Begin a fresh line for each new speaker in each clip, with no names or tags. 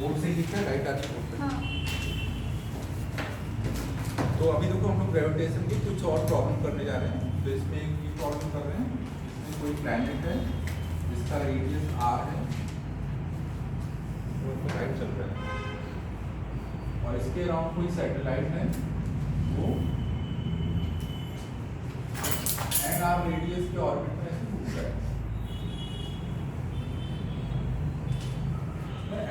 Board से ही लिखा है राइट आर्च बोर्ड पे।
हाँ।
तो अभी देखो हम लोग ग्रेविटेशन की कुछ और प्रॉब्लम करने जा रहे हैं। तो इसमें एक ये प्रॉब्लम कर रहे हैं, इसमें कोई प्लैनेट है जिसका रेडियस r है, वो राइट चल रहा है, और इसके अराउंड कोई सैटेलाइट है वो nr रेडियस के ऑर्बिट में ऐसे घूम रहा है।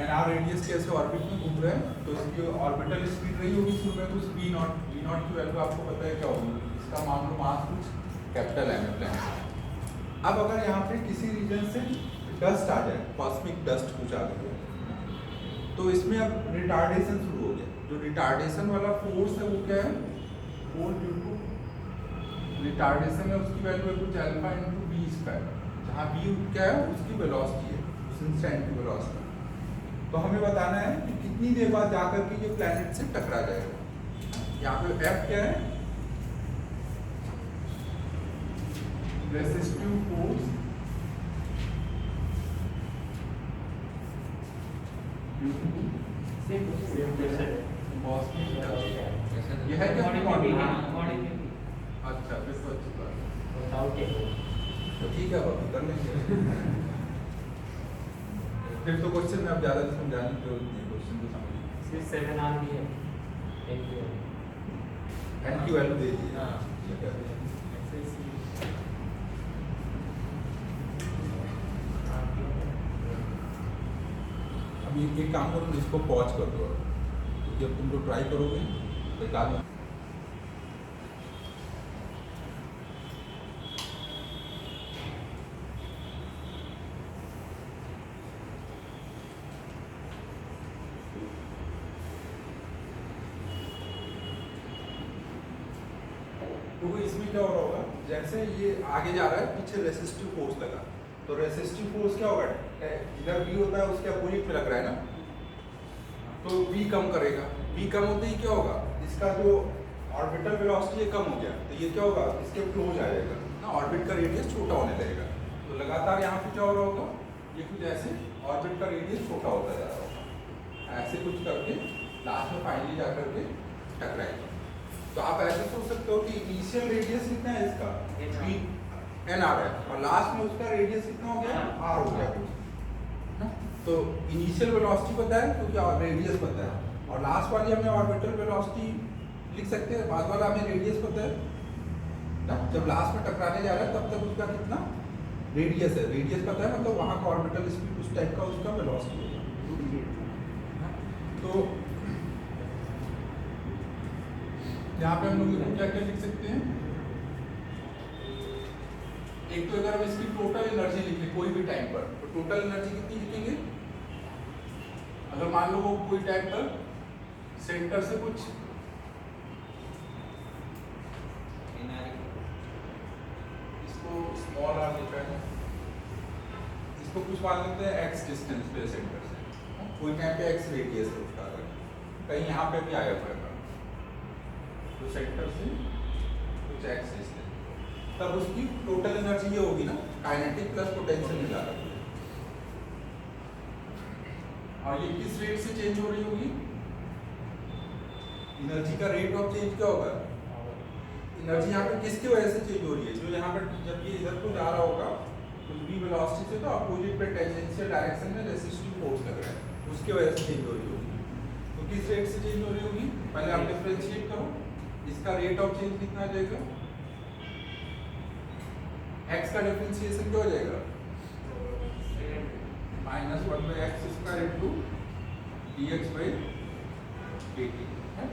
nr रेडियस के ऐसे ऑर्बिट में घूम रहा है, तो इसकी ऑर्बिटल स्पीड रही होगी शुरू में कुछ v नॉट की वैल्यू आपको पता है क्या होगी, इसका मान लो मास कुछ कैपिटल M है प्लैनेट। अब अगर यहाँ पे किसी रीजन से डस्ट आ जाए, कॉस्मिक डस्ट कुछ आ गई है, तो इसमें अब रिटार्डेशन शुरू हो गया। जो रिटार्डेशन वाला फोर्स है वो क्या है, फोर्स ड्यू टू रिटार्डेशन है, उसकी वैल्यू है कुछ अल्फा इनटू v स्क्वायर, जहाँ v क्या है उसकी वेलोसिटी है, उस इंस्टेंट की वेलोसिटी। तो हमें बताना है कि कितनी देर बाद जाकर के ये प्लैनेट से टकरा जाएगा। यहाँ पे F क्या है, रेसिस्टिव फोर्स ड्यू टू ये है क्या क्वांटिटी? अच्छा फिर तो अच्छी बात है, तो ठीक है अब कर लेंगे। फिर तो क्वेश्चन में अब ज़्यादा समझाने की जरूरत नहीं, क्वेश्चन को समझिए।
सिर्फ 7 आर भी है,
एन की वैल्यू दे दीजिए।
हाँ।
ठीक है। अब ये एक काम करो, इसको पॉज कर दो, क्योंकि अब तुम लोग ट्राई करोगे बेकार में। तो इसमें क्या हो रहा होगा, जैसे ये आगे जा रहा है पीछे रेसिस्टिव फोर्स लगा, तो रेसिस्टिव फोर्स क्या होगा, इधर v होता है उसके अपोजिट में लग रहा है ना, तो v कम करेगा। v कम होते ही क्या होगा, इसका जो ऑर्बिटल वेलोसिटी है कम हो गया, तो ये क्या होगा, इसके क्लोज आ जाएगा ना, ऑर्बिट का रेडियस छोटा होने लगेगा। तो लगातार यहाँ पे क्या हो रहा होगा, ये कुछ ऐसे ऑर्बिट का रेडियस छोटा होता जा रहा होगा, ऐसे कुछ करके लास्ट में फाइनली जा करके टकराएगा। तो आप ऐसे सोच सकते हो कि इनिशियल रेडियस कितना है इसका, एन आर है, और लास्ट में उसका रेडियस कितना हो गया, आर हो गया कुछ। तो इनिशियल वेलोसिटी पता है क्योंकि रेडियस पता है, और लास्ट वाली हमें ऑर्बिटल वेलोसिटी लिख सकते हैं, बाद वाला हमें रेडियस पता है ना। जब लास्ट में टकराने जा रहा है तब तक उसका कितना रेडियस है, रेडियस पता है, मतलब वहाँ का ऑर्बिटल स्पीड उस टाइप का उसका वेलोसिटी होगा। तो यहाँ पे हम लोग क्या क्या लिख सकते हैं, एक तो अगर हम इसकी टोटल एनर्जी लिखें कोई भी टाइम पर, तो टोटल एनर्जी कितनी लिखेंगे, अगर मान लो वो कोई टाइम पर सेंटर से कुछ इसको स्मॉल आर लिखा है, इसको कुछ मान लेते हैं x डिस्टेंस पे सेंटर से, कोई टाइम पे x रेडियस है उसका, कहीं यहाँ पे भी आया हुआ है तो सेंटर से कुछ x डिस्टेंस, तब उसकी टोटल एनर्जी ये होगी ना, काइनेटिक प्लस पोटेंशियल मिला कर। और ये किस रेट से चेंज हो रही होगी, एनर्जी का रेट ऑफ चेंज क्या होगा, एनर्जी यहाँ पे किसकी वजह से चेंज हो रही है, जो यहाँ पे जब ये इधर को जा रहा होगा तो v वेलोसिटी से तो अपोजिट पे टेंजेंशियल डायरेक्शन में रेसिस्टिव फोर्स लग रहा है, उसकी वजह से चेंज हो रही होगी। तो किस रेट से चेंज हो रही होगी, पहले आप डिफरेंशिएट करो, इसका रेट ऑफ चेंज कितना आ जाएगा, x का डिफरेंशिएशन क्या हो जाएगा, -1/x square into dx/dt।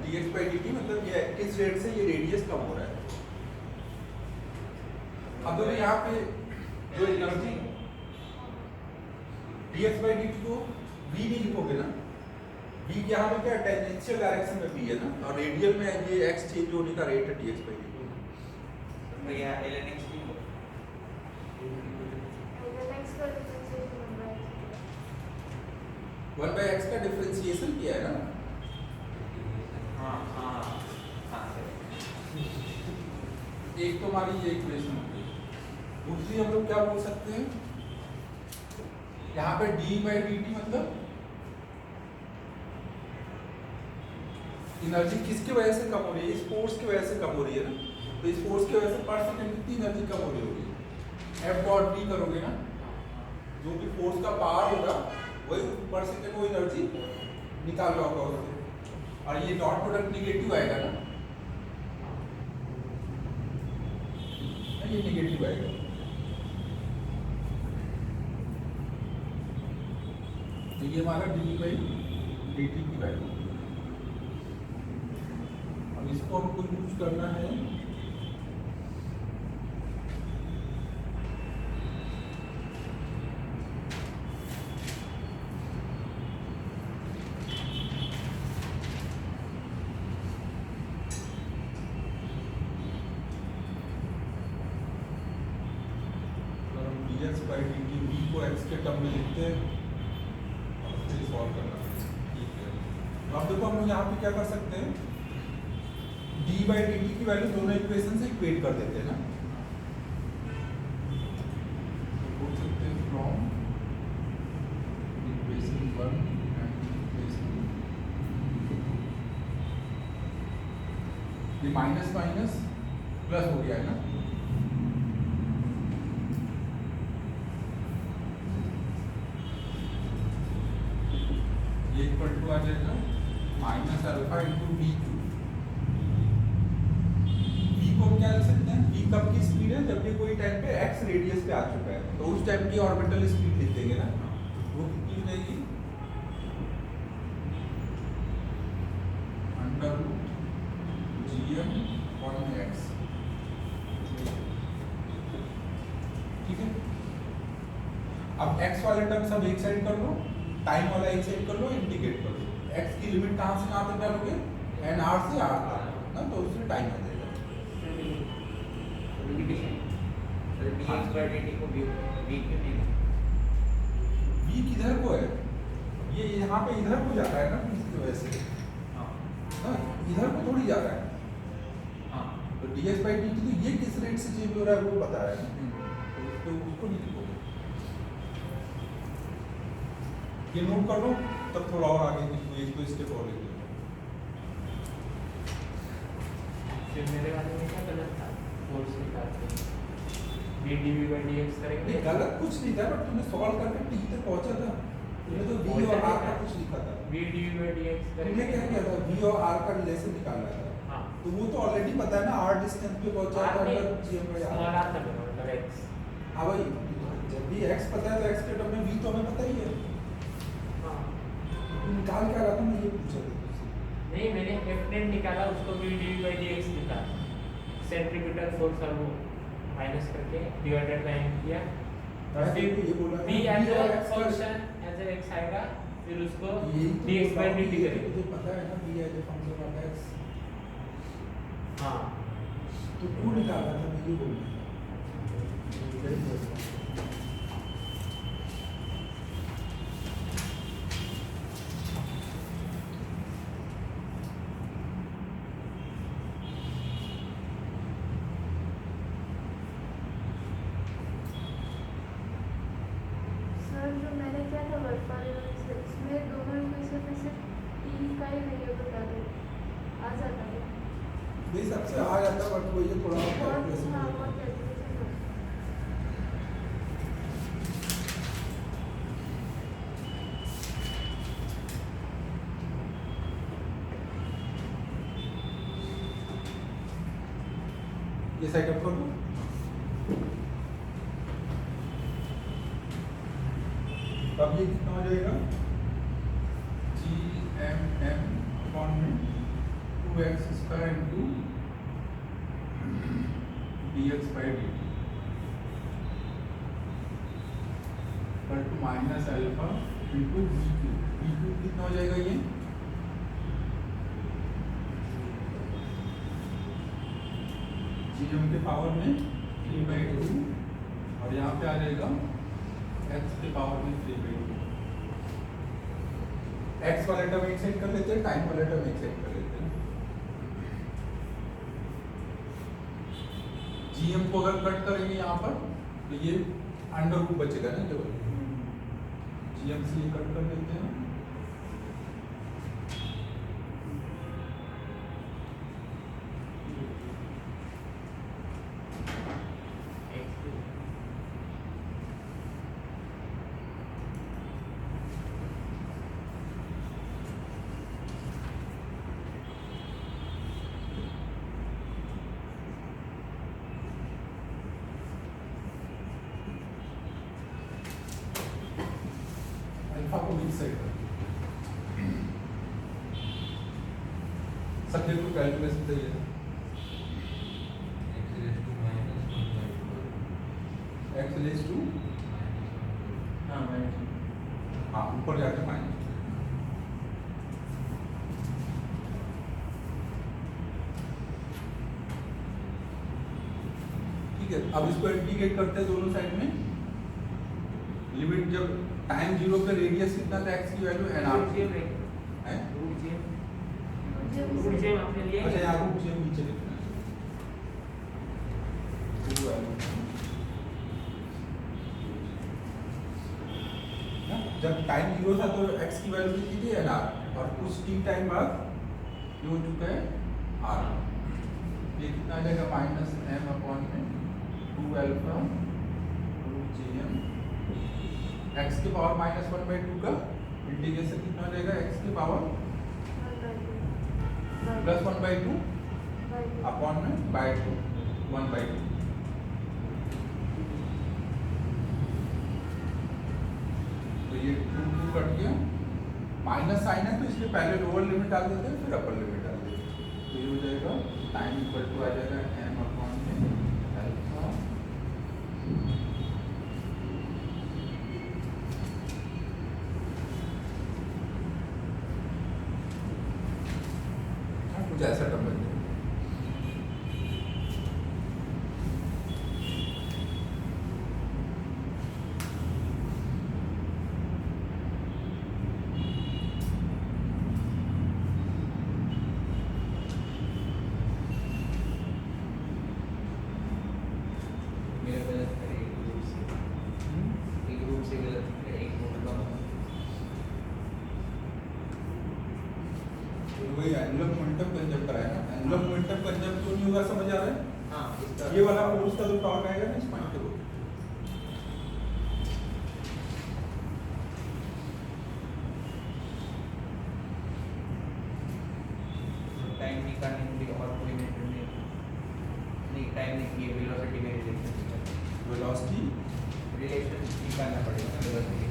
dx/dt मतलब ये किस रेट से ये रेडियस कम हो रहा है। अब तो यहाँ पे जो एनर्जी dx/dt को v नहीं लिखोगे ना, v यहाँ पे क्या टेंजेंशियल डायरेक्शन में v है ना, और रेडियल में ये x चेंज होने का रेट है dx/dt।
भैया lnx की
1/x का डिफरेंशिएशन किया है ना।
हाँ हाँ हाँ
एक तो हमारी ये इक्वेशन हो गई, दूसरी हम लोग क्या बोल सकते हैं, यहाँ पे d/dt मतलब एनर्जी किसकी वजह से कम हो रही है? इस फोर्स की वजह से कम हो रही है ना। तो इस फोर्स की वजह से पर सेकंड कितनी एनर्जी कम हो रही होगी? एफ डॉट डी करोगे ना, जो भी फोर्स का पावर होगा वही पर सेकंड वो एनर्जी निकाल रहा होगा उससे। और ये डॉट प्रोडक्ट निगेटिव आएगा ना, ये निगेटिव आएगा। तो ये हमारा डी बाई डी टी की वैल्यू। अब इसको हमको यूज करना है dx by dt v को x के टर्म में लिखते हैं और फिर सॉल्व करना है। ठीक है, तो अब देखो हम लोग यहाँ पे क्या कर सकते हैं, d by dt की वैल्यू दोनों इक्वेशन से इक्वेट कर देते हैं ना। तो बोल सकते हैं फ्रॉम इक्वेशन 1 एंड इक्वेशन, ये माइनस माइनस प्लस हो गया है ना। ये इक्वल टू आ जाएगा minus alpha into V Q. V को क्या लिख सकते हैं? वी कब की स्पीड है? जब ये कोई टाइम पे x रेडियस पे आ चुका है, तो उस टाइम की ऑर्बिटल स्पीड लिख देंगे ना। वो कितनी हो जाएगी? Under root gm upon x। ठीक है, अब x वाले टर्म सब एक साइड कर लो, टाइम वाला एक साइड कर लो, इंटीग्रेट कर लो। x की लिमिट कहाँ से कहाँ तक डालोगे? n r से r तक ना, तो उससे टाइम आ जाएगा।
dx by dt को v क्यों नहीं?
v किधर को है? ये यहाँ पे इधर को जाता है ना, इसकी वजह से ना, इधर को थोड़ी जा रहा है। तो dx by dt तो ये किस रेट से चेंज हो रहा है वो बता रहा है, तो उसको नहीं लिखोगे। ये नोट कर लो, तब थोड़ा और आगे एक दो स्टेप और लेते हैं।
फिर मेरे वाले में क्या गलत था? फोर्स निकालते v dv by dx करेंगे।
नहीं, गलत कुछ नहीं था, बट तुमने सॉल्व करके टी तक पहुंचा था। तुमने तो v और r का कुछ लिखा था।
v dv by dx
तुमने
करेंगे।
क्या किया था? v और r का रिलेशन निकालना था।
हाँ,
तो वो तो ऑलरेडी पता है ना, r डिस्टेंस पे पहुंचा था
r
अंदर gm by r।
Small r था मेरा मतलब x।
हाँ भाई, जब भी x पता है तो x के टर्म में v तो हमें पता ही है।
हाँ,
तुम निकाल क्या रहा था, मैं ये पूछा था तुझसे।
नहीं मैंने f net निकाला, उसको v dv by dx लिखा। सेंट्रीपिटल फोर्स और वो माइनस करके डिवाइडेड बाय m किया। और फिर
ये बोला
v as a function as a x आएगा, फिर उसको dx by dt करेंगे।
मुझे पता है ना, v as a function of x।
हाँ,
तो क्यों निकाला था, मैं ये बोल रहा था।
सर जो मैंने किया था वर्क वाले इसमें दोनों इक्वेशन में से टी का ही वेरिएबल डालो, आ जाता है।
ये सबसे आ जाता है, बट वो ये थोड़ा और
बहुत
कैलकुलेशन
हाँ,
है।
बहुत कैलकुलेशन है।
ये साइड अप कर दो। अब ये कितना हो जाएगा? gmm अपॉन में 2x square into dx by dt equal to minus alpha into V Q कितना हो जाएगा? ये gm के पावर में 3/2 और यहाँ पे आ जाएगा x के पावर में 3/2। x वाले टर्म एक साइड कर लेते हैं, टाइम वाले टर्म एक साइड कर लेते हैं। gm को अगर कट करेंगे यहाँ पर तो ये अंडर रूट बचेगा ना, केवल gm से ये कट कर देते हैं। इस साइड पर सब्जेक्ट को कैलकुलेशन चाहिए था x रेज टू
हाँ माइनस
हाँ ऊपर जाके माइनस ठीक है। अब इसको इंटीग्रेट करते हैं दोनों साइड में लिमिट जब टाइम जीरो पे रेडियस कितना था x की वैल्यू n r है
मुझे
आपने लिया
अच्छा यहाँ को मुझे नीचे लिखना है वो value। ना? जब टाइम जीरो था तो x की वैल्यू कितनी थी n r और कुछ t टाइम बाद ये हो चुका है r ये कितना आ जाएगा माइनस m अपॉन में 2 अल्फा रूट jm x के पावर माइनस 1/2 का इंटीग्रेशन कितना हो जाएगा x के पावर प्लस 1/2 अपॉन में बाय 2 1/2 तो ये 2 कट गया माइनस साइन है तो इसलिए पहले लोअर लिमिट डाल देते हैं फिर अपर लिमिट डाल देते हैं तो ये हो जाएगा टाइम इक्वल टू आ जाएगा m अपॉन में अल्फा कुछ ऐसा टर्म बन जाएगा
मेरा गलत है एक रूप से गलत है एक मतलब
तो वही एंगुलर मोमेंटम कंजप्ट कराया ना एंगुलर मोमेंटम कंजप्ट क्यों नहीं होगा समझ आ रहा है
हाँ इसका
ये वाला फोर्स का जो टॉर्क आएगा ना इस पॉइंट पे होगा
टाइम निकालने के लिए और कोई मेथड नहीं टाइम नहीं ये वेलोसिटी में
वेलोसिटी
रिलेशन निकालना पड़ेगा ना वेलोसिटी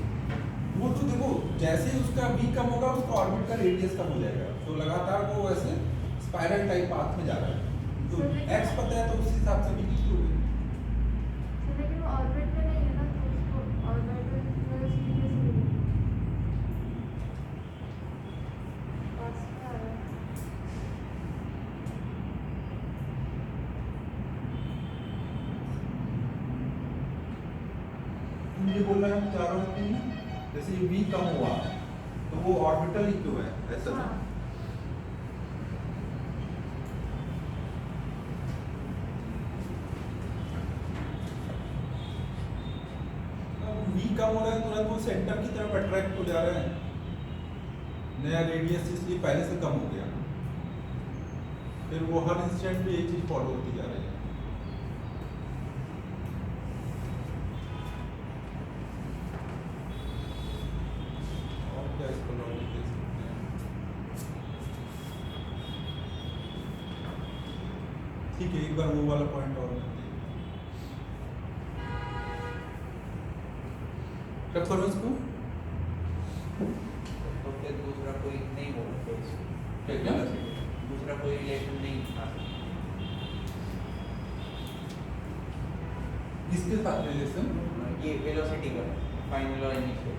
वो तो देखो जैसे ही उसका v कम होगा उसका ऑर्बिट का रेडियस कम हो जाएगा तो लगातार वो वैसे स्पाइरल टाइप पाथ में जा रहा है तो x पता है तो उस हिसाब से v कितनी होगी
लेकिन वो ऑर्बिट में नहीं है ना तो उसको ऑर्बिटल वेलोसिटी कैसे मिलेगी पास में आ रहा है
तुम ये बोल रहे हो चारों में जैसे ये v कम हुआ तो वो ऑर्बिटल ही क्यों है ऐसा ना
हाँ
v कम हो रहा है तुरंत वो सेंटर की तरफ अट्रैक्ट हो जा रहा है नया रेडियस इसलिए पहले से कम हो गया फिर वो हर इंस्टेंट पे ये चीज फॉलो होती जा रही है और क्या इसको लॉजिक दे सकते हैं ठीक है एक बार वो वाला पॉइंट और करते हैं कब करो इसको
तो फिर दूसरा कोई नहीं होगा
क्या क्या?
दूसरा कोई रिलेशन नहीं आ सकता
किसके साथ रिलेशन
ये वेलोसिटी का फाइनल और इनिशियल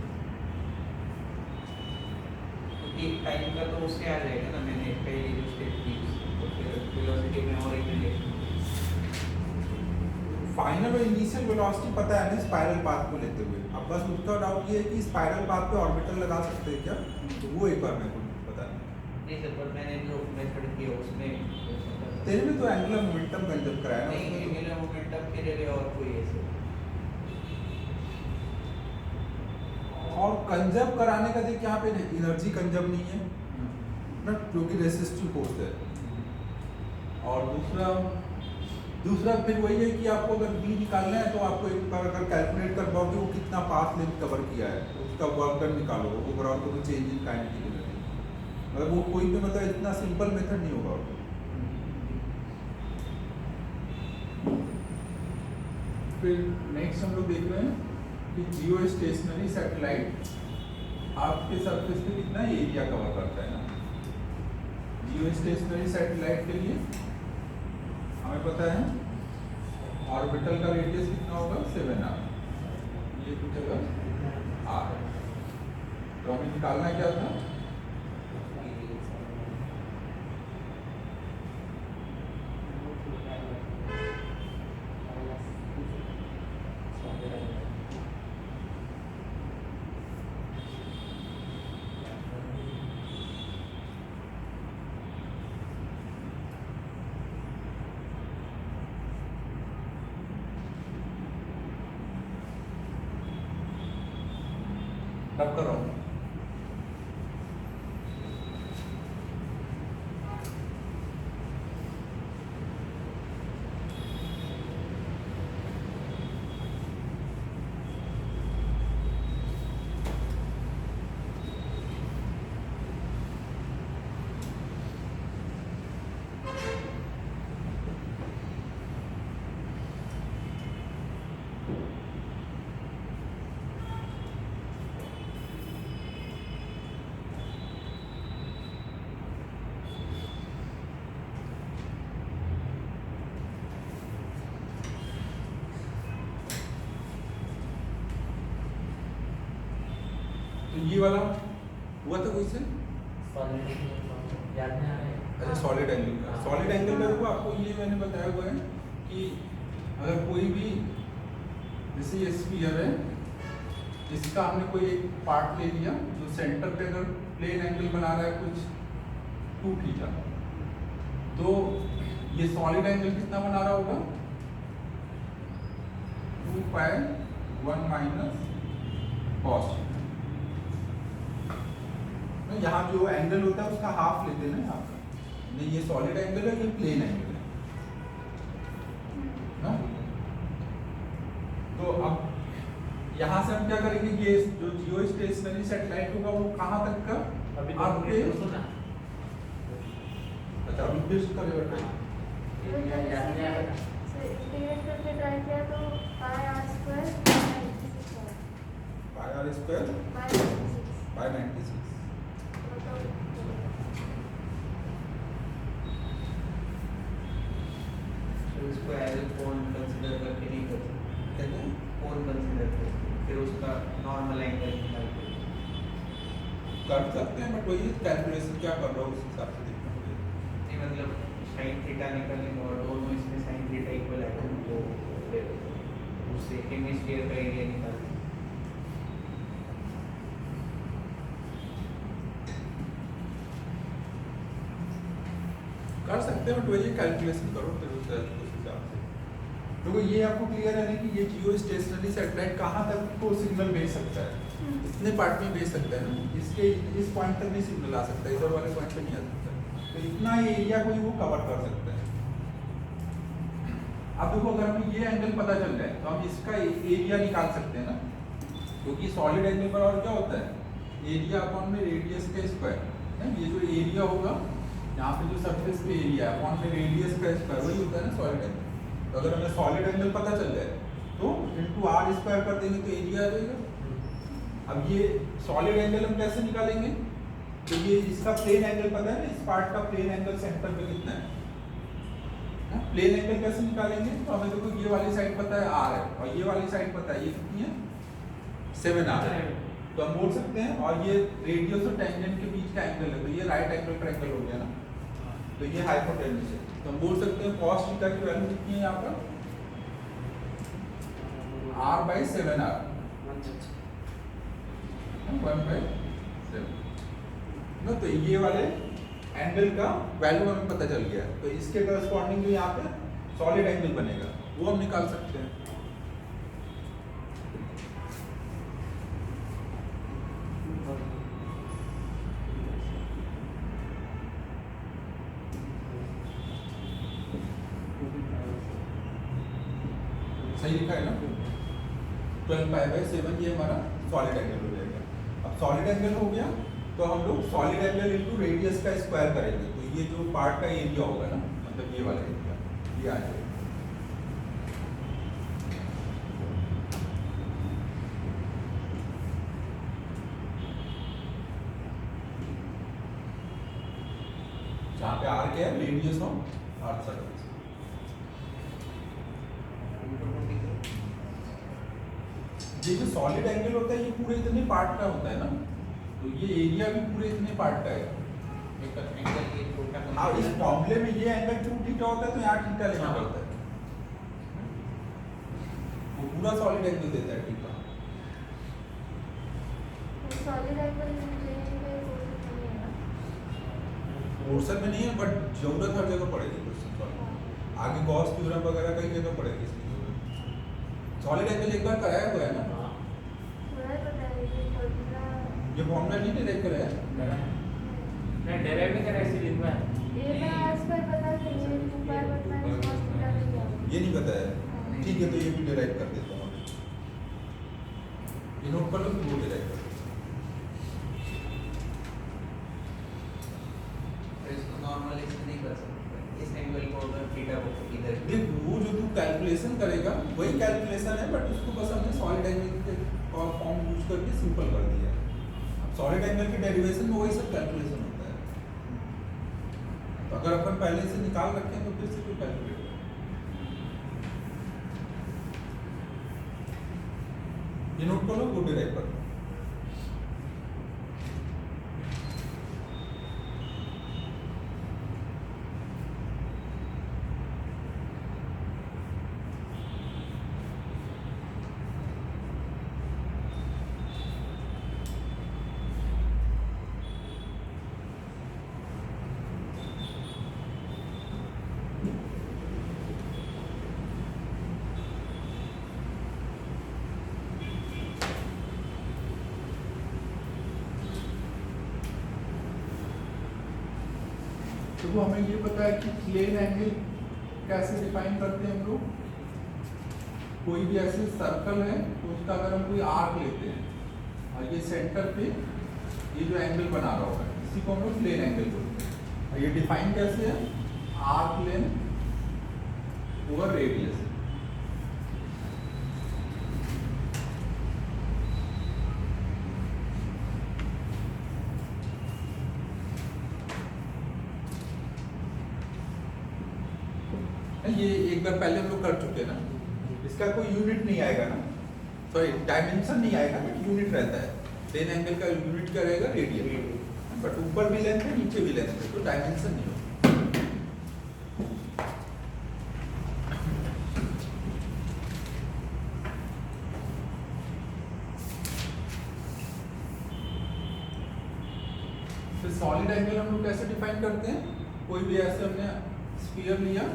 क्योंकि टाइम का तो उससे आ जाएगा ना मैंने पहले जो स्टेप की तो फिर वेलोसिटी में और एक रिलेशन
फाइनल और इनिशियल वेलोसिटी पता है ना स्पाइरल पाथ को लेते हुए अब बस उसका डाउट ये है कि स्पाइरल पाथ पे ऑर्बिटल लगा सकते हैं क्या तो वो एक बार मेरे को पता नहीं
नहीं सर पर मैंने जो मेथड किया उसमें
तेरे में तो एंगुलर मोमेंटम कंजप्ट कराया ना
नहीं
उसमें तो-
एंगुलर मोमेंटम के लिए और कोई ऐसे
और कंजर्व कराने का देख यहाँ पे एनर्जी कंजर्व नहीं है ना क्योंकि रेसिस्टिव फोर्स है और दूसरा फिर वही है कि आपको अगर बी निकालना है तो आपको एक बार अगर कैलकुलेट कर पाओगे वो कितना पाथ लेंथ कवर किया है तो उसका वर्क डन निकालो ओवरऑल तो चेंज इन काइनेटिक एनर्जी मतलब वो कोई भी मतलब इतना सिंपल मेथड नहीं होगा फिर नेक्स्ट हम लोग देख रहे हैं कि जियो स्टेशनरी सैटेलाइट आपके सरफेस पे कितना एरिया कवर करता है ना। जियो स्टेशनरी सैटेलाइट के लिए हमें पता है ऑर्बिटल का रेडियस कितना होगा 7r, ये कुछ जगह r है। तो हमें निकालना क्या था, रब कर रहा हूँ। तो ये वाला हुआ था कोई से,
याद नहीं आ रहा है।
अच्छा सॉलिड एंगल का, सॉलिड एंगल का देखो आपको ये मैंने बताया हुआ है कि अगर कोई भी जैसे ये स्फीयर है, इसका हमने कोई एक पार्ट ले लिया जो सेंटर पे अगर प्लेन एंगल बना रहा है कुछ 2 थीटा, तो ये सॉलिड एंगल कितना बना रहा होगा 2 पाई 1 माइनस कॉस। यहाँ जो एंगल होता है उसका हाफ लेते हैं ना यहाँ का, नहीं ये सॉलिड एंगल है, ये प्लेन एंगल है ना। तो अब यहाँ से हम क्या करेंगे, ये जो जियो स्टेशनरी सैटेलाइट होगा वो कहाँ तक का
अभी
आपके,
तो सुना
अच्छा अभी फिर करेगा ट्राई,
याद नहीं आ रहा।
इंटीग्रेट करके ट्राई किया तो pi r square
pi r square by 96।
तो इसको एज ए कोण कंसीडर करके नहीं कर सकते,
कहते हैं
कोण कंसीडर करके फिर उसका नॉर्मल एंगल निकाल के
कर सकते हैं, बट वही कैलकुलेशन क्या कर रहा हूँ उस हिसाब से देखना पड़ेगा।
नहीं मतलब साइन थीटा निकालेंगे और दोनों इसमें साइन थीटा इक्वल आएगा तो फिर उससे हेमिस्फीयर का एरिया निकालेंगे।
कर सकते हैं, बट वही कैलकुलेशन करो फिर उस हिसाब से। देखो ये आपको क्लियर है ना कि ये जियो स्टेशनरी सैटेलाइट कहाँ तक को सिग्नल भेज सकता है, इतने पार्ट में भेज सकता है ना, इसके इस पॉइंट तक नहीं सिग्नल आ सकता, इधर वाले पॉइंट पे नहीं आ सकता, तो इतना एरिया को ही वो कवर कर सकता है। अब देखो अगर हमें ये एंगल पता चल जाए तो हम इसका एरिया निकाल सकते हैं ना, क्योंकि सॉलिड एंगल पर और क्या होता है, एरिया अपॉन में रेडियस का स्क्वायर है। ये जो एरिया होगा यहाँ पे जो सरफेस पे एरिया है अपॉन में रेडियस का स्क्वायर, वही होता है ना सॉलिड एंगल। तो अगर हमें सॉलिड एंगल पता चल जाए तो इनटू आर स्क्वायर कर देंगे तो एरिया आ जाएगा। अब ये सॉलिड एंगल हम कैसे निकालेंगे, तो ये इसका प्लेन एंगल पता है ना, इस पार्ट का प्लेन एंगल सेंटर पे कितना है, प्लेन एंगल कैसे निकालेंगे, तो हमें देखो ये वाली साइड पता है r है और ये वाली साइड पता है ये कितनी है 7r है, तो हम बोल सकते हैं, और ये रेडियस और टेंजेंट के बीच का एंगल है, तो ये राइट एंगल ट्रायंगल हो गया ना, तो ये हाइपोटेन्यूज है, तो हम बोल सकते हैं cos थीटा की वैल्यू कितनी है यहाँ पर r/7r 1/7 ना। तो ये वाले एंगल का वैल्यू हमें पता चल गया, तो इसके करस्पॉन्डिंग जो यहाँ पे सॉलिड एंगल बनेगा वो हम निकाल सकते हैं। सही लिखा है ना, 12π/7 ये हमारा सॉलिड एंगल हो जाएगा। अब सॉलिड एंगल हो गया तो हम लोग सॉलिड एंगल इनटू रेडियस का स्क्वायर करेंगे, तो ये जो पार्ट का एरिया होगा ना, मतलब ये वाला एरिया ये आ जाएगा। क्या है, रेडियस ऑफ अर्थ सरफेस। ये जो सॉलिड एंगल होता है ये पूरे इतने पार्ट का होता है ना, तो ये एरिया भी पूरे इतने पार्ट का है।
एंगल ये छोटा
हाँ, इस फॉर्मूले में ये एंगल 2 थीटा होता है तो यहाँ थीटा लेना
हाँ।
पड़ता है, वो पूरा सॉलिड एंगल देता है थीटा।
सॉलिड एंगल लेने में कोई नहीं है ना।
पोर्शन में नहीं है, बट जरूरत हर जगह पड़ेगी क्वेश्चन सॉल्व। आगे गॉस थ्योरम वगैरह कई जगह पड़ेगी इसकी जरूरत। सॉलिड एंगल एक बार कराया हुआ है ना,
थोड़ा ही पता है ये फॉर्मूला।
ये फॉर्मूला नहीं डिराइव कराया,
मैं डेराइव नहीं करा सीरीज में।
ये मैं आज पर पता नहीं है 2 पाई बट मैंने cos थीटा में किया।
ये नहीं पता है। ठीक है, तो ये भी डिराइव कर देता हूँ। ये नोट कर लो, वो डिराइव कर दो।
इसको नॉर्मल इसमें नहीं कर सकते, इस एंगल को अगर थीटा को इधर
देख, वो जो तू कैलकुलेशन करेगा वही कैलकुलेशन है, बट उसको बस हमने सॉलिड एंगल के फॉर्म यूज करके सिंपल कर दिया है। सॉलिड एंगल की डेरिवेशन में वही सब कैलकुलेशन होता है, तो अगर अपन पहले से निकाल रखें तो फिर से कोई कैलकुलेट करें। ये नोट कर लो, वो डिराइव कर लो। तो हमें ये पता है कि प्लेन एंगल कैसे डिफाइन करते हैं हम लोग। कोई भी ऐसे सर्कल है तो उसका अगर हम कोई आर्क लेते हैं और ये सेंटर पे ये जो एंगल बना रहा होगा इसी को हम लोग प्लेन एंगल बोलते हैं। और ये डिफाइन कैसे है, आर्क लेंथ ओवर रेडियस। ये एक बार पहले हम लोग कर चुके हैं ना, इसका कोई यूनिट नहीं आएगा ना, सॉरी डायमेंशन नहीं आएगा, बट यूनिट रहता है। प्लेन एंगल का यूनिट क्या रहेगा, रेडियन, बट ऊपर भी लेंथ है नीचे भी लेंथ है, तो डायमेंशन नहीं होगा। फिर सॉलिड एंगल हम लोग कैसे डिफाइन करते हैं, कोई भी ऐसे हमने स्फीयर लिया,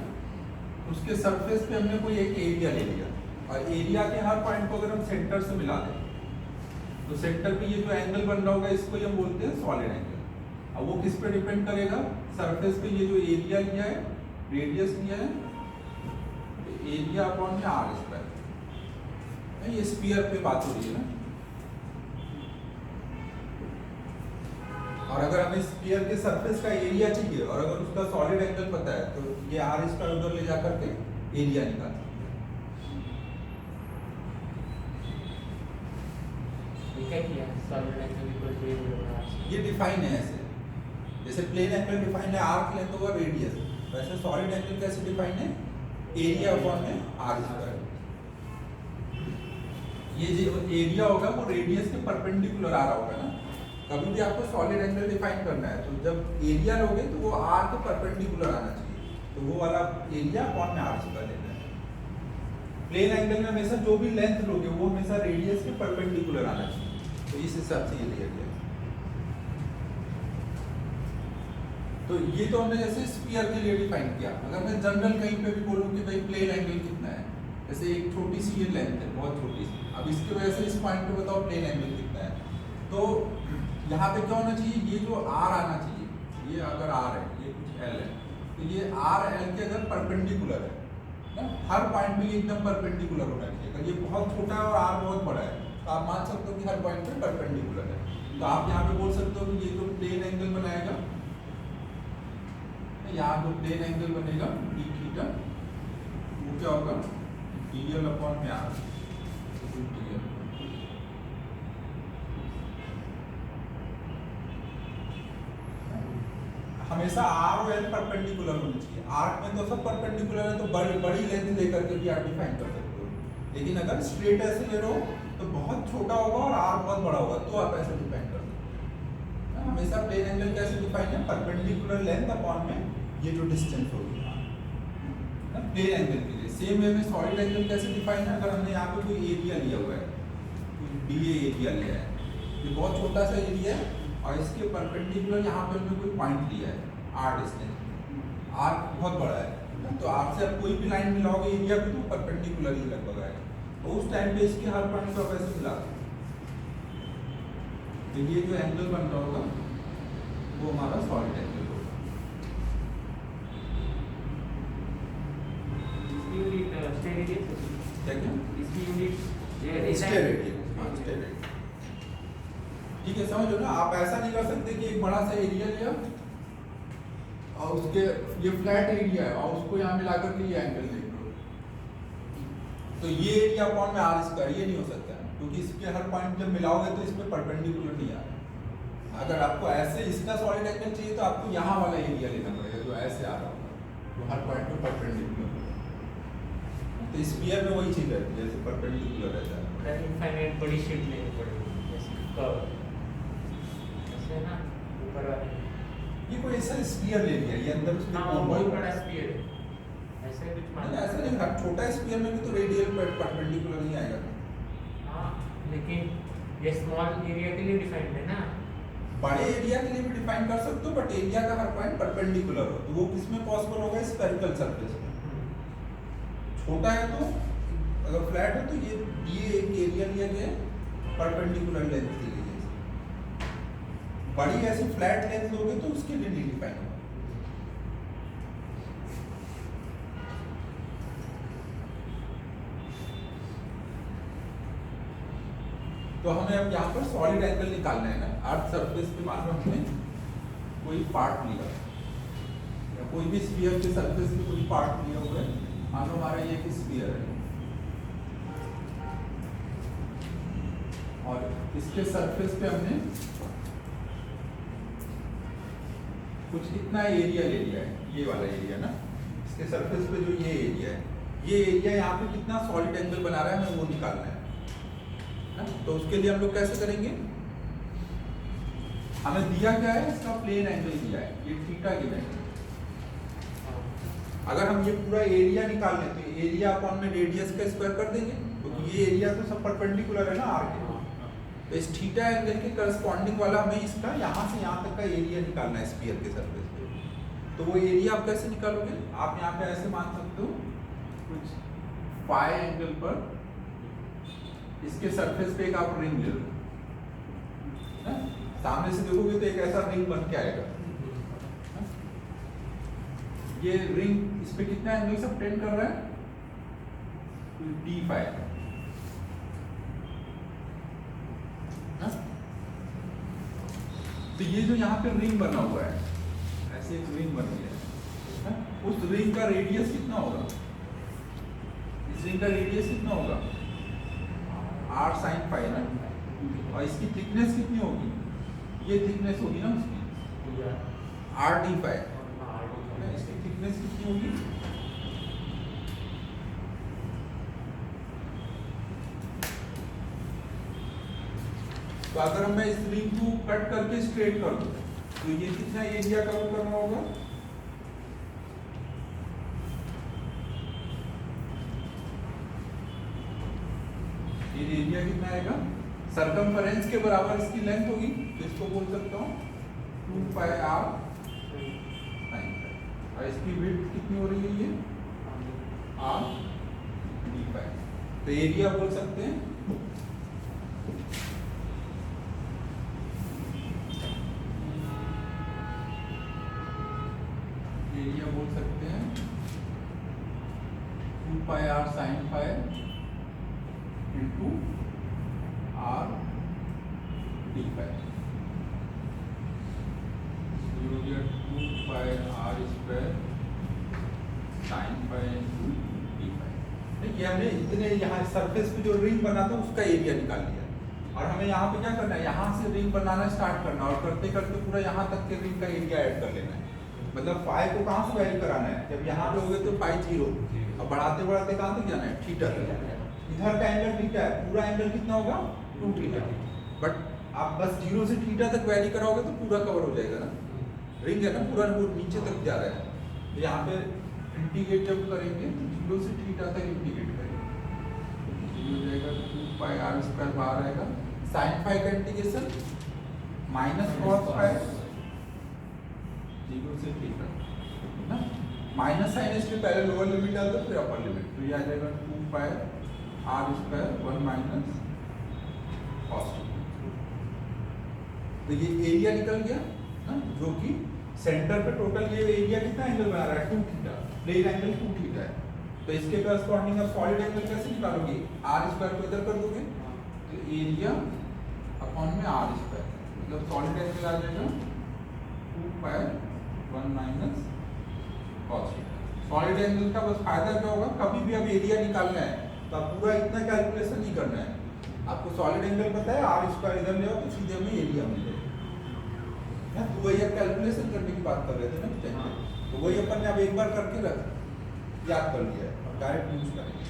उसके सरफेस पे हमने कोई एक एरिया ले लिया और एरिया के हर पॉइंट को अगर हम सेंटर से मिला दें तो सेंटर पे ये जो एंगल बन रहा होगा इसको ही हम बोलते हैं सॉलिड एंगल। अब वो किस पे डिपेंड करेगा, सरफेस पे ये जो एरिया लिया है, रेडियस लिया है, एरिया अपॉन में आर स्क्वायर। ये स्फीयर पे बात हो रही है ना, और अगर हमें स्फीयर के सरफेस का एरिया चाहिए और अगर उसका सॉलिड एंगल पता है तो ये आर स्क्वायर उधर ले जाकर के एरिया निकाल।
क्या किया solid angle equal to area.
ये डिफाइन है ऐसे, जैसे प्लेन एंगल डिफाइन है आर्क लेंथ ओवर रेडियस, वैसे सॉलिड एंगल कैसे डिफाइन है, एरिया अपॉन में आर स्क्वायर। ये जो एरिया होगा वो रेडियस के परपेंडिकुलर आ रहा होगा ना। कभी भी आपको सॉलिड एंगल डिफाइन करना है तो जब एरिया लोगे तो वो आर के परपेंडिकुलर आना चाहिए, तो वो वाला एरिया अपॉन में आर स्क्वायर लेना है। प्लेन एंगल में हमेशा जो भी लेंथ लोगे वो हमेशा रेडियस के परपेंडिकुलर आना चाहिए, तो इस हिसाब से ये लिया गया। तो ये तो हमने जैसे स्फीयर के लिए डिफाइन किया। अगर मैं जनरल कहीं पे भी बोलूं कि भाई प्लेन एंगल कितना है, जैसे एक छोटी सी ये लेंथ है, बहुत छोटी सी, अब इसकी वजह से इस पॉइंट पे बताओ प्लेन एंगल कितना है, तो यहाँ पे क्या होना चाहिए, ये जो आर आना चाहिए, ये अगर आर है, ये कुछ एल है, तो ये आर एल के अगर परपेंडिकुलर है ना, हर पॉइंट में ये एकदम परपेंडिकुलर होना चाहिए। अगर ये बहुत छोटा है और आर बहुत बड़ा है तो आप मान सकते हो कि हर पॉइंट पे परपेंडिकुलर है। तो आप यहाँ पे बोल सकते हो कि ये जो प्लेन एंगल बनाएगा, यहाँ जो प्लेन एंगल बनेगा डी थीटा, वो क्या होगा, डीएल अपॉन में आर। हमेशा आर और एल परपेंडिकुलर होनी चाहिए। आर्क में तो सब परपेंडिकुलर है, तो बड़ी लेंथ लेकर के भी आप डिफाइन कर सकते हो। लेकिन अगर स्ट्रेट ऐसे ले रहे हो तो बहुत छोटा होगा और आर्क बहुत बड़ा होगा, तो आप ऐसे डिफाइन कर सकते हो। हमेशा प्लेन एंगल कैसे डिफाइन है, परपेंडिकुलर लेंथ अपॉन में ये जो डिस्टेंस होगी प्लेन एंगल के लिए। सेम वे में सॉलिड एंगल कैसे डिफाइन है, अगर हमने यहाँ पे कोई एरिया लिया हुआ है, कोई डीए एरिया लिया है, ये बहुत छोटा सा एरिया है और इसके परपेंडिकुलर यहाँ पे हमने कोई पॉइंट लिया है आर डिस्टेंस, आर बहुत बड़ा है, तो आपसे आप कोई भी लाइन मिलाओगे एरिया को तो परपेंडिकुलर ही लगभग आएगा, तो उस टाइम पे इसके हर पॉइंट को आप ऐसे मिला दो, तो ये जो एंगल बन रहा होगा वो हमारा सॉलिड एंगल होगा।
इसकी यूनिट स्टेरेडियस
क्या क्या?
इसकी यूनिट
स्टेरेडियस, हाँ स्टेरेडियस। ठीक है, समझ लो ना, आप ऐसा नहीं कर सकते कि एक बड़ा सा एरिया लिया और उसके ये फ्लैट एरिया है और उसको यहाँ मिला करके ये एंगल देख लो, तो ये एरिया अपॉन में आर स्क्वायर, ये नहीं हो सकता है, क्योंकि इसके हर पॉइंट जब मिलाओगे तो इसमें परपेंडिकुलर नहीं आ रहा। अगर आपको ऐसे इसका सॉलिड एंगल चाहिए तो आपको यहाँ वाला एरिया लेना पड़ेगा जो ऐसे आ रहा होगा, तो हर पॉइंट में परपेंडिकुलर होगा। तो स्फीयर में वही चीज रहती है, जैसे परपेंडिकुलर रहता है।
इनफाइनाइट बड़ी शीट लेनी पड़ेगी, जैसे कर्व ऐसे ना ऊपर वाले।
ये कोई ऐसा स्फीयर ले लिया, ये अंदर उसमें
हाँ,
कौन
बहुत
बड़ा
बड़ा स्फीयर है, ऐसे कुछ मान
नहीं, ऐसा नहीं, हर छोटा स्फीयर में भी तो रेडियल परपेंडिकुलर नहीं आएगा।
हाँ, लेकिन ये स्मॉल एरिया के लिए डिफाइंड है ना।
बड़े एरिया के लिए भी डिफाइन कर सकते हो, बट एरिया का हर पॉइंट परपेंडिकुलर हो, तो वो किसमें पॉसिबल होगा, स्फेरिकल सरफेस में। छोटा है तो अगर फ्लैट है तो ये एक एरिया लिया गया परपेंडिकुलर लेंथ के लिए, बड़ी ऐसी फ्लैट लेंथ लोगे तो उसके लिए नहीं डिफाइन होगा। तो हमें अब यहाँ पर सॉलिड एंगल निकालना है ना, अर्थ सरफेस पे मान लो हमने कोई पार्ट लिया या कोई भी स्फीयर के सरफेस पे कोई पार्ट लिया हुआ है, मान लो हमारा ये एक स्फीयर है और इसके सरफेस पे हमने कुछ इतना एरिया ले लिया है, ये वाला एरिया ना, इसके सरफेस पे जो ये एरिया है, ये एरिया यहाँ पे कितना सॉलिड एंगल बना रहा है हमें वो निकालना है ना? तो उसके लिए हम लोग कैसे करेंगे, हमें दिया क्या है, इसका प्लेन एंगल दिया है, ये थीटा गिवन है। अगर हम ये पूरा एरिया निकाल लें तो एरिया अपॉन में रेडियस का स्क्वायर कर देंगे, क्योंकि ये एरिया तो सब परपेंडिकुलर है ना आर के, तो इस थीटा एंगल के करस्पॉन्डिंग वाला हमें इसका यहाँ से यहाँ तक का एरिया निकालना है स्फीयर के सरफेस पे। तो वो एरिया आप कैसे निकालोगे, आप यहाँ पे ऐसे मान सकते हो, कुछ फाई एंगल पर इसके सरफेस पे एक आप रिंग ले लो, सामने से देखोगे तो एक ऐसा रिंग बन के आएगा, ये रिंग इस पे कितना एंगल सबटेंड कर रहा है, d5 ना? तो ये जो यहाँ पे रिंग बना हुआ है, ऐसे एक रिंग बन गया है, उस रिंग का रेडियस कितना होगा, इस रिंग का रेडियस कितना होगा r sin phi ना, और इसकी थिकनेस कितनी होगी, ये थिकनेस होगी ना उसकी r d5, इसकी थिकनेस कितनी होगी, तो अगर मैं इस रिंग को कट करके स्ट्रेट कर दूं तो ये कितना एरिया कवर करना होगा, ये एरिया कितना आएगा, सरकमफेरेंस के बराबर इसकी लेंथ होगी, तो इसको बोल सकता हूँ 2 pi r sin phi, और इसकी विड्थ कितनी हो रही है, ये r d5, तो एरिया बोल सकते हैं pi r sin phi into r d phi, so you get 2 pi r square sin phi into d phi। देखिए हमने इतने यहाँ सरफेस पे जो रिंग बना था उसका एरिया निकाल लिया, और हमें यहाँ पे क्या करना है, यहाँ से रिंग बनाना स्टार्ट करना और करते करते पूरा यहाँ तक के रिंग का एरिया ऐड कर लेना है। मतलब फाई को कहाँ से वैल्यू कराना है, जब यहाँ पे हो गए तो फाई 0, अब बढ़ाते बढ़ाते कहाँ तक जाना है, थीटा तक। इधर का एंगल थीटा है, पूरा एंगल कितना होगा 2 थीटा, बट आप बस 0 से थीटा तक वैल्यू कराओगे तो पूरा कवर हो जाएगा ना, रिंग है ना पूरा, वो नीचे तक जा रहा है। तो यहाँ पे इंटीग्रेट जब करेंगे तो 0 से थीटा तक इंटीग्रेट करेंगे, हो जाएगा 2 पाई आर स्क्वायर बाहर आएगा, साइन फाई का इंटीग्रेशन माइनस कॉस फाई 0 से थीटा ना, माइनस साइन इसलिए पहले लोअर लिमिट डाल दो फिर अपर लिमिट, तो ये आ जाएगा 2 पाई आर स्क्वायर 1 माइनस कॉस। तो ये एरिया निकल गया ना, जो कि सेंटर पे टोटल ये एरिया कितना एंगल बना रहा है 2 थीटा, प्लेन एंगल 2 थीटा है। तो इसके करस्पॉन्डिंग आप सॉलिड एंगल कैसे निकालोगे, आर स्क्वायर को इधर कर दोगे तो एरिया अपॉन में आर स्क्वायर, मतलब सॉलिड एंगल आ जाएगा 2 पाई 1 माइनस कॉस। सॉलिड एंगल का बस फायदा क्या होगा, कभी भी अब एरिया निकालना है तो आप पूरा इतना कैलकुलेशन नहीं करना है, आपको सॉलिड एंगल पता है, आर स्क्वायर इधर ले आओ तो सीधे हमें एरिया मिल जाएगा। तो वही आप कैलकुलेशन करने की बात कर रहे थे ना, तो वही अपन ने अब एक बार करके रख याद कर लिया है और डायरेक्ट यूज करेंगे।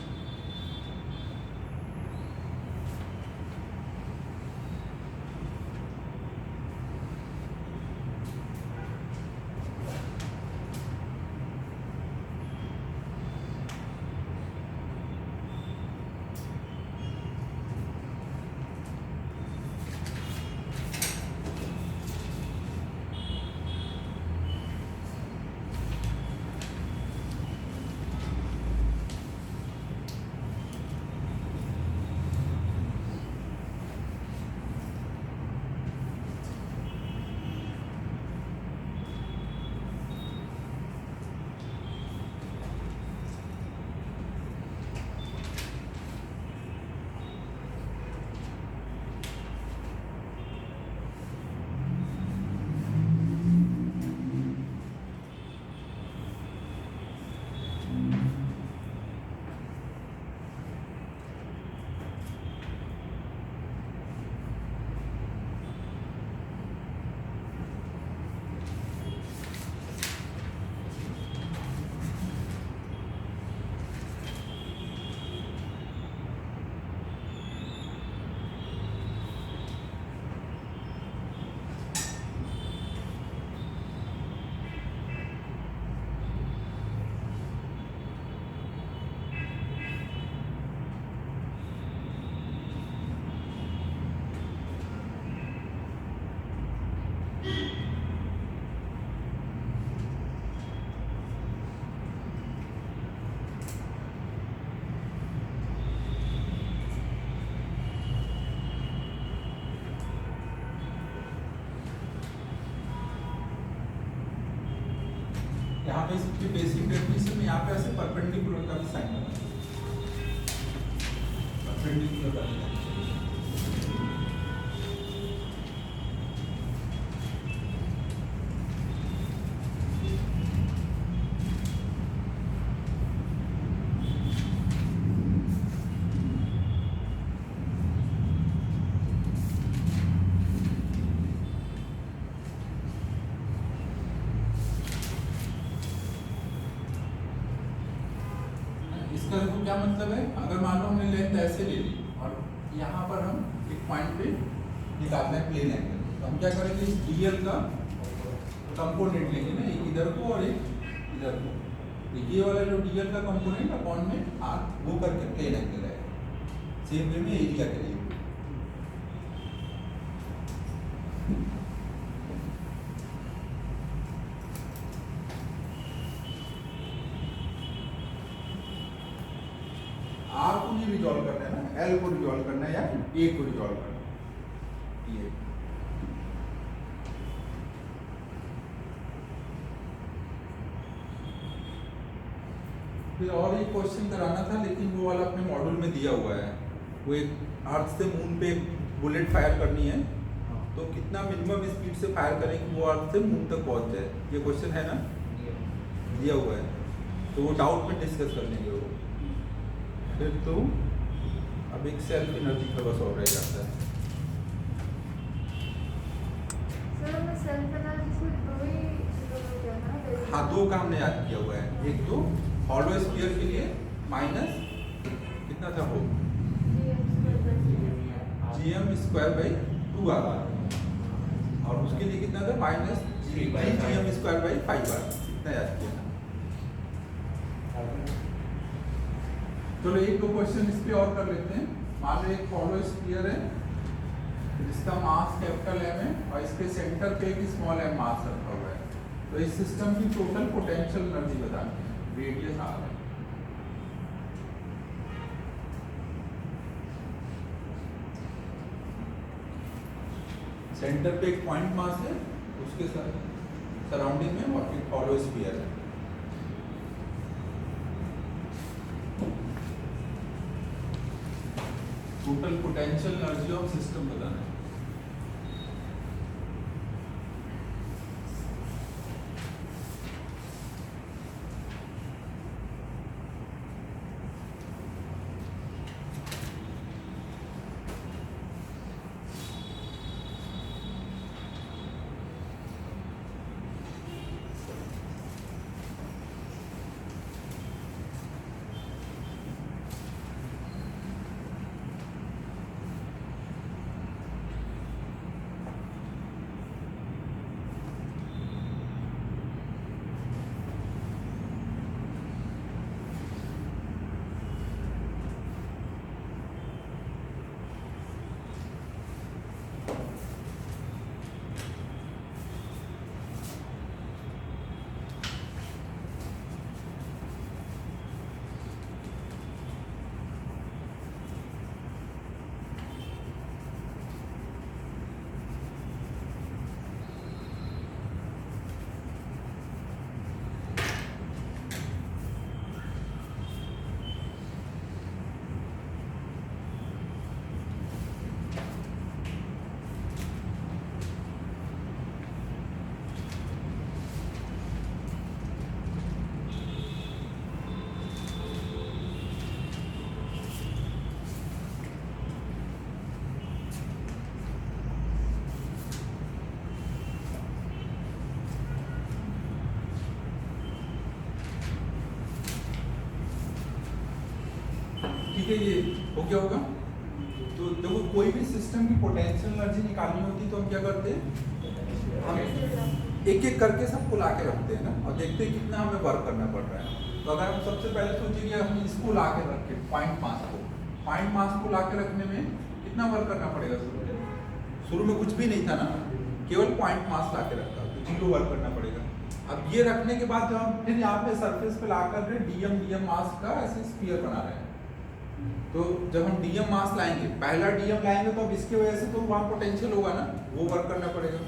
यहाँ पे इसकी बेसिक डेफिनेशन में यहाँ पे ऐसे परपेंडिकुलर का भी साइन बना परपेंडिकुलर का इसका देखो क्या मतलब है, अगर मान लो हमने लेंथ ऐसे ले ली और यहाँ पर हम एक पॉइंट पे निकालना है प्लेन एंगल, तो हम क्या करेंगे इस डीएल का कंपोनेंट लेंगे ना, एक इधर को और एक इधर को, तो ये वाला जो डीएल का कंपोनेंट अपॉन में आर वो करके प्लेन एंगल है, सेम वे में एरिया के लिए। आर को नहीं रिजॉल्व करना है ना, एल को रिजॉल्व करना है या ए को रिजॉल्व करना है, ये फिर और एक क्वेश्चन कराना था लेकिन वो वाला अपने मॉड्यूल में दिया हुआ है, वो एक अर्थ से मून पे बुलेट फायर करनी है तो कितना मिनिमम स्पीड से फायर करें कि वो अर्थ से मून तक पहुंच जाए, ये क्वेश्चन है ना दिया हुआ है, तो वो डाउट में डिस्कस कर लेंगे वो। फिर तो अब एक सेल्फ एनर्जी का बस और रह जाता है।
सर हमें सेल्फ एनर्जी से दो ही क्या ना
हाँ, दो का हमने याद किया हुआ है। एक तो हॉलो स्फीयर के लिए माइनस कितना था वो gm²/2 आ गया, और उसके लिए कितना था माइनस gm²/5r, इतना याद किया था। चलो एक दो क्वेश्चन इस पे और कर लेते हैं। मान लो एक हॉलो स्फीयर है जिसका मास कैपिटल M है और इसके सेंटर पे एक स्मॉल m मास रखा हुआ है, तो इस सिस्टम की टोटल पोटेंशियल एनर्जी बतानी है, रेडियस r है। सेंटर पे एक पॉइंट मास है, उसके सराउंडिंग में और एक हॉलो स्फीयर है। Total potential energy of system बताना है। ठीक है, ये हो गया होगा। तो देखो कोई भी सिस्टम की पोटेंशियल एनर्जी निकालनी होती तो हम क्या करते हैं, हम एक एक करके सबको ला के रखते हैं ना, और देखते हैं कितना हमें वर्क करना पड़ रहा है। तो अगर हम सबसे पहले सोचेंगे हम इसको ला के रखें, पॉइंट मास को ला के रखने में कितना वर्क करना पड़ेगा। शुरू में कुछ भी नहीं था ना, केवल पॉइंट मास ला के रखा, तो 0 वर्क करना पड़ेगा। अब ये रखने के बाद जब हम फिर यहाँ पे सरफेस पे ला कर डीएम मास का ऐसे स्फीयर बना रहे हैं, तो जब हम डीएम मास लाएंगे, पहला डीएम लाएंगे तो अब इसकी वजह से तो वहाँ पोटेंशियल होगा ना, वो वर्क करना पड़ेगा।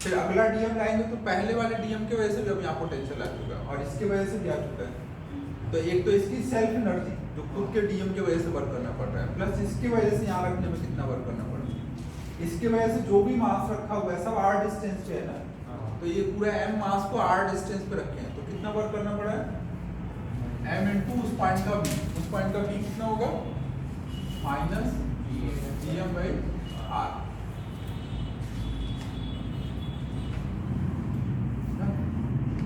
फिर अगला डीएम लाएंगे तो पहले वाले डीएम की वजह से भी अब यहाँ पोटेंशियल आ चुका है और इसकी वजह से भी आ चुका है। तो एक तो इसकी सेल्फ एनर्जी जो खुद के डीएम की वजह से वर्क करना पड़ रहा है, प्लस इसकी वजह से यहाँ रखने में कितना वर्क करना पड़ रहा है। इसकी वजह से जो भी मास रखा हुआ है सब r डिस्टेंस पे है ना, तो ये पूरा m मास को r डिस्टेंस पे रखे हैं, तो कितना वर्क करना पड़ा है, m इंटू उस पॉइंट का v, उस पॉइंट का v कितना होगा माइनस gm/r।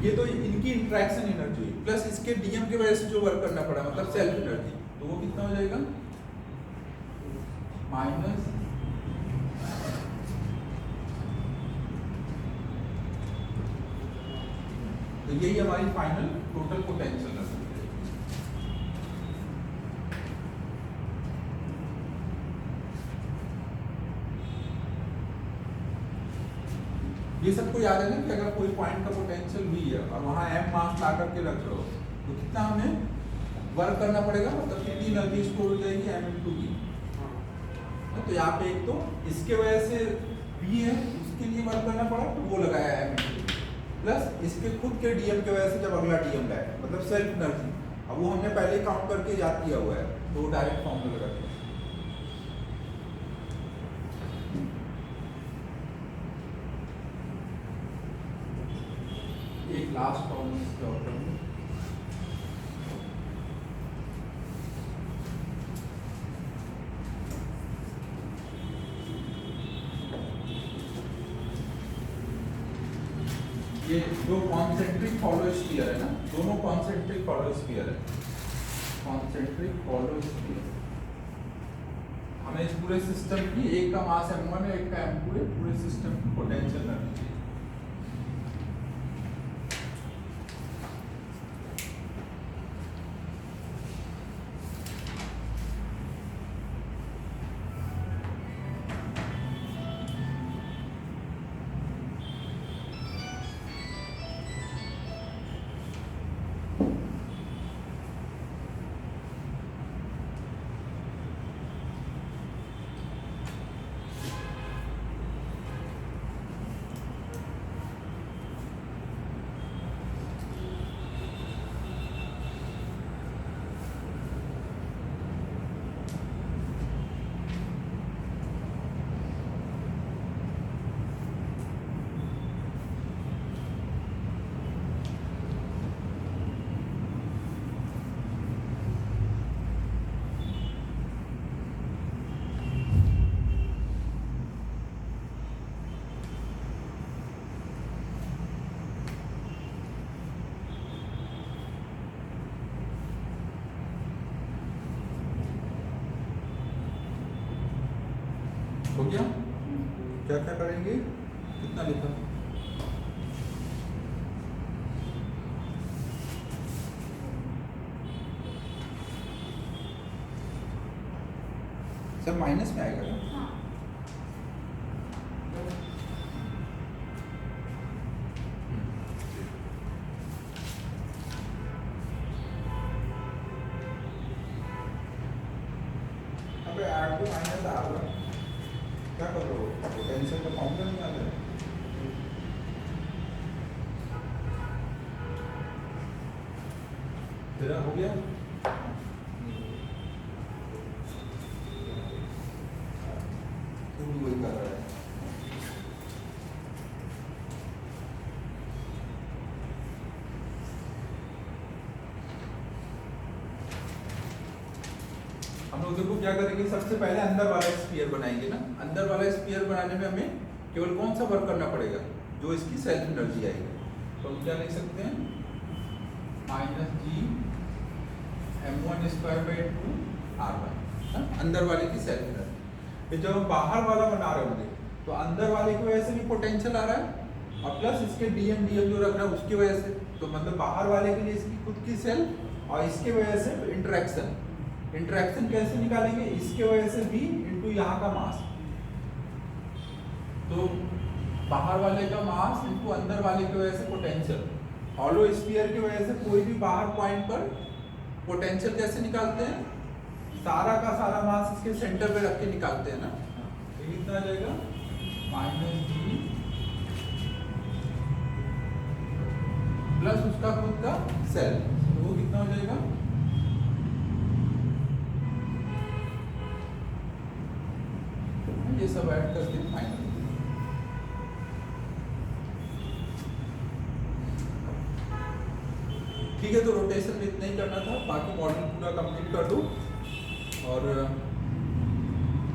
ये तो इनकी इंटरेक्शन एनर्जी हुई, प्लस इसके डीएम की वजह से जो वर्क करना पड़ा मतलब सेल्फ एनर्जी, तो वो कितना हो जाएगा माइनस तो यही हमारी फाइनल टोटल पोटेंशियल एनर्जी है। ये सबको याद है ना कि अगर कोई पॉइंट का पोटेंशियल भी है और वहां m मास ला करके रख रहे हो तो कितना हमें वर्क करना पड़ेगा, मतलब कितनी एनर्जी स्टोर हो जाएगी m इंटू v। तो यहाँ पे एक तो इसके वजह से v है उसके लिए वर्क करना पड़ा तो वो लगाया m इंटू v, प्लस इसके खुद के डीएम की वजह से जब अगला डीएम लाया मतलब सेल्फ एनर्जी, अब वो हमने पहले काउंट करके याद किया हुआ है तो वो डायरेक्ट फॉर्म में लगा दिया। एक लास्ट प्रॉब्लम इसके और करेंगे। ये जो कॉन्सेंट्रिक हॉलो स्फीयर है ना, दोनों कॉन्सेंट्रिक हॉलो स्फीयर है, कॉन्सेंट्रिक हॉलो स्फीयर। हमें इस पूरे सिस्टम की एक का मास m1 है, एक का m2 है, पूरे सिस्टम की पोटेंशियल करनी चाहिए। हो गया? क्या क्या करेंगे? कितना लिखा? सब माइनस में आएगा ना?
हाँ
अबे R two minus R one क्या कर रहे हो? पोटेंशियल का फॉर्मूला नहीं आता है? तेरा हो गया? तू भी वही कर रहा है। हम लोग देखो क्या करेंगे, सबसे पहले अंदर वाला स्फीयर बनाएंगे ना। अंदर वाला स्फीयर बनाने में हमें केवल कौन सा वर्क करना पड़ेगा? जो इसकी सेल्फ एनर्जी आएगी। तो हम क्या लिख सकते हैं? Minus ji m1 square by 2 r1, अंदर वाले की सेल्फ एनर्जी। फिर जब हम बाहर वाला बना रहे होंगे तो अंदर वाले की वजह से भी पोटेंशियल आ रहा है और प्लस इसके dm dm जो रख रहा है उसकी वजह से, तो मतलब बाहर वाले के लिए इसकी खुद की सेल्फ और इसके वजह से इंटरेक्शन। इंटरेक्शन कैसे निकालेंगे? इसके वजह से भी इनटू यहाँ का मास, तो बाहर वाले का मास इनटू अंदर वाले की वजह से पोटेंशियल। हॉलो स्फीयर की वजह से कोई भी बाहर पॉइंट पर पोटेंशियल कैसे निकालते हैं? सारा का सारा मास इसके सेंटर पे रख के निकालते हैं ना। तो कितना आ जाएगा? माइनस जी प्लस उसका खुद का सेल, तो वो कितना हो जाएगा? ये सब ऐड करके फाइनल। ठीक है, तो रोटेशन में इतना ही करना था, बाकी मॉडल पूरा कंप्लीट कर दो और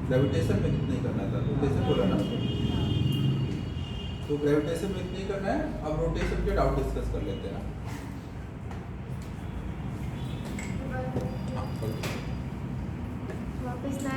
ग्रेविटेशन में इतना ही करना था। रोटेशन बोला ना, तो ग्रेविटेशन में इतना ही करना है। अब रोटेशन के डाउट डिस्कस कर लेते हैं। हाँ,
वापस ना